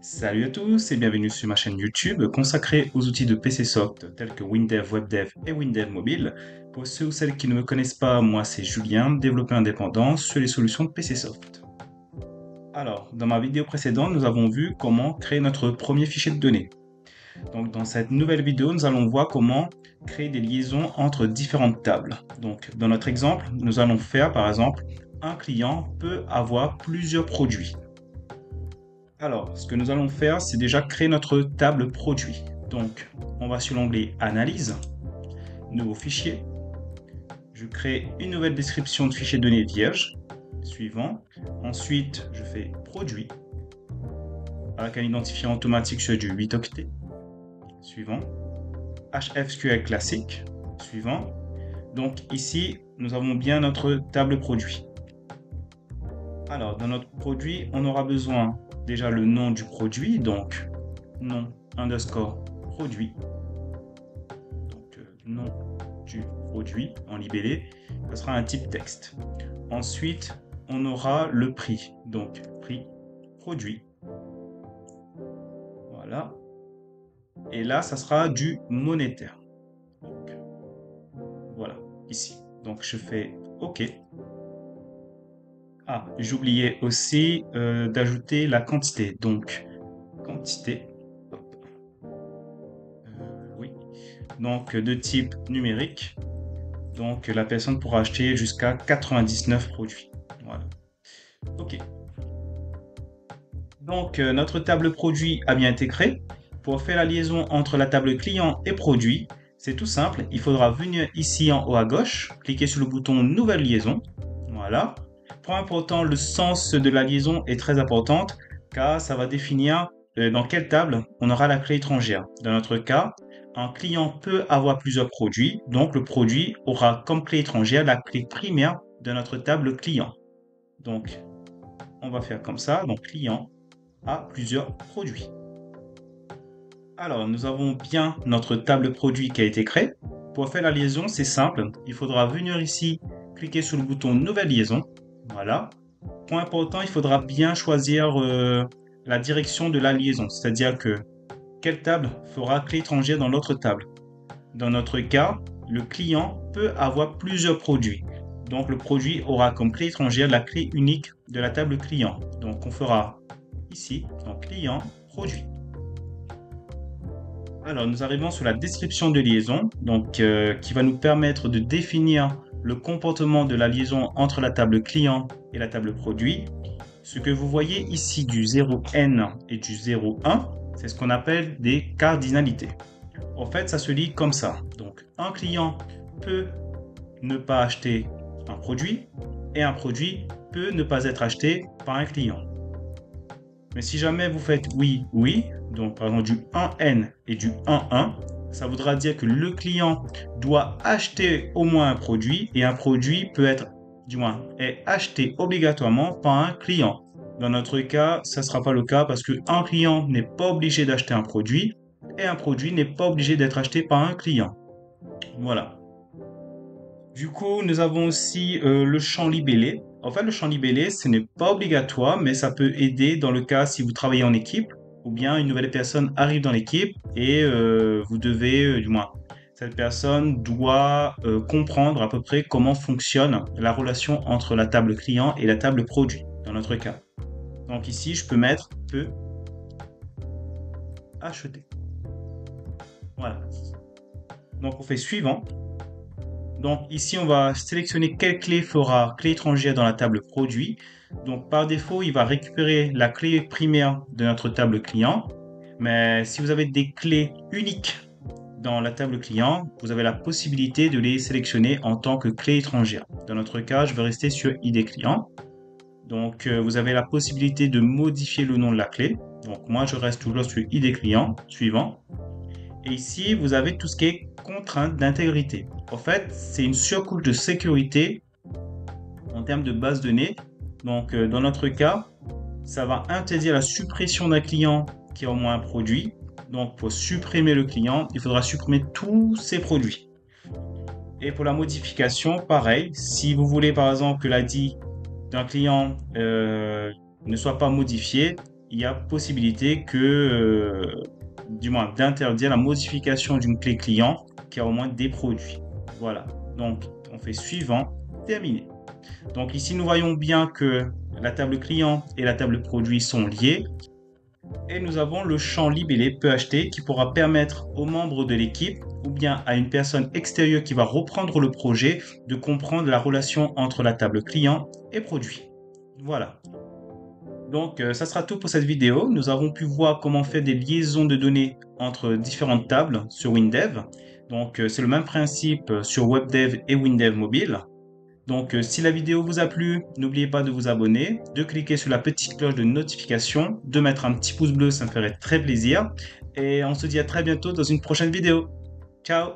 Salut à tous et bienvenue sur ma chaîne YouTube consacrée aux outils de PCsoft tels que WinDev, WebDev et WinDev Mobile. Pour ceux ou celles qui ne me connaissent pas, moi c'est Julien, développeur indépendant sur les solutions de PCsoft. Alors, dans ma vidéo précédente, nous avons vu comment créer notre premier fichier de données. Donc, dans cette nouvelle vidéo, nous allons voir comment créer des liaisons entre différentes tables. Donc, dans notre exemple, nous allons faire par exemple, un client peut avoir plusieurs produits. Alors, ce que nous allons faire, c'est déjà créer notre table produit. Donc, on va sur l'onglet Analyse, Nouveau fichier. Je crée une nouvelle description de fichier de données vierge. Suivant. Ensuite, je fais Produit avec un identifiant automatique sur du 8 octets. Suivant. HFSQL classique. Suivant. Donc ici, nous avons bien notre table produit. Alors, dans notre produit, on aura besoin déjà le nom du produit, donc nom underscore produit. Donc, nom du produit en libellé, ce sera un type texte. Ensuite, on aura le prix, donc prix produit. Voilà. Et là, ça sera du monétaire. Donc, voilà, ici. Donc, je fais OK. Ah, j'oubliais aussi d'ajouter la quantité. Donc, quantité. Hop. Oui. Donc, de type numérique. Donc, la personne pourra acheter jusqu'à 99 produits. Voilà. OK. Donc, notre table produit a bien été créée. Pour faire la liaison entre la table client et produit, c'est tout simple. Il faudra venir ici en haut à gauche, cliquer sur le bouton Nouvelle liaison. Voilà. Point important, le sens de la liaison est très importante car ça va définir dans quelle table on aura la clé étrangère. Dans notre cas, un client peut avoir plusieurs produits, donc le produit aura comme clé étrangère la clé primaire de notre table client. Donc, on va faire comme ça. Donc, client a plusieurs produits. Alors, nous avons bien notre table produit qui a été créée. Pour faire la liaison, c'est simple. Il faudra venir ici, cliquer sur le bouton Nouvelle liaison. Voilà. Point important, il faudra bien choisir la direction de la liaison. C'est-à-dire que quelle table fera clé étrangère dans l'autre table. Dans notre cas, le client peut avoir plusieurs produits. Donc, le produit aura comme clé étrangère la clé unique de la table client. Donc, on fera ici, donc client, produit. Alors, nous arrivons sur la description de liaison, donc qui va nous permettre de définir le comportement de la liaison entre la table client et la table produit. Ce que vous voyez ici du 0n et du 0,1, c'est ce qu'on appelle des cardinalités. En fait, ça se lit comme ça. Donc, un client peut ne pas acheter un produit et un produit peut ne pas être acheté par un client. Mais si jamais vous faites oui, oui, donc par exemple du 1N et du 1,1, ça voudra dire que le client doit acheter au moins un produit et un produit peut être, du moins, est acheté obligatoirement par un client. Dans notre cas, ça ne sera pas le cas parce qu'un client n'est pas obligé d'acheter un produit et un produit n'est pas obligé d'être acheté par un client. Voilà. Du coup, nous avons aussi le champ libellé. En fait, le champ libellé, ce n'est pas obligatoire, mais ça peut aider dans le cas si vous travaillez en équipe ou bien une nouvelle personne arrive dans l'équipe et vous devez, du moins, cette personne doit comprendre à peu près comment fonctionne la relation entre la table client et la table produit, dans notre cas. Donc ici, je peux mettre peut acheter. Voilà. Donc on fait suivant. Donc ici, on va sélectionner quelle clé fera clé étrangère dans la table produit. Donc par défaut, il va récupérer la clé primaire de notre table client. Mais si vous avez des clés uniques dans la table client, vous avez la possibilité de les sélectionner en tant que clé étrangère. Dans notre cas, je vais rester sur ID client. Donc vous avez la possibilité de modifier le nom de la clé. Donc moi, je reste toujours sur ID client, suivant. Et ici, vous avez tout ce qui est contrainte d'intégrité. En fait, c'est une surcouche de sécurité en termes de base de données. Donc, dans notre cas, ça va interdire la suppression d'un client qui a au moins un produit. Donc, pour supprimer le client, il faudra supprimer tous ses produits. Et pour la modification, pareil. Si vous voulez, par exemple, que l'ID d'un client ne soit pas modifié, il y a possibilité que, du moins, d'interdire la modification d'une clé client qui a au moins des produits. Voilà. Donc, on fait suivant, terminé. Donc ici, nous voyons bien que la table client et la table produit sont liées. Et nous avons le champ libellé PHT qui pourra permettre aux membres de l'équipe ou bien à une personne extérieure qui va reprendre le projet de comprendre la relation entre la table client et produit. Voilà. Donc, ça sera tout pour cette vidéo. Nous avons pu voir comment faire des liaisons de données entre différentes tables sur WinDev. Donc, c'est le même principe sur WebDev et WinDev mobile. Donc, si la vidéo vous a plu, n'oubliez pas de vous abonner, de cliquer sur la petite cloche de notification, de mettre un petit pouce bleu, ça me ferait très plaisir. Et on se dit à très bientôt dans une prochaine vidéo. Ciao!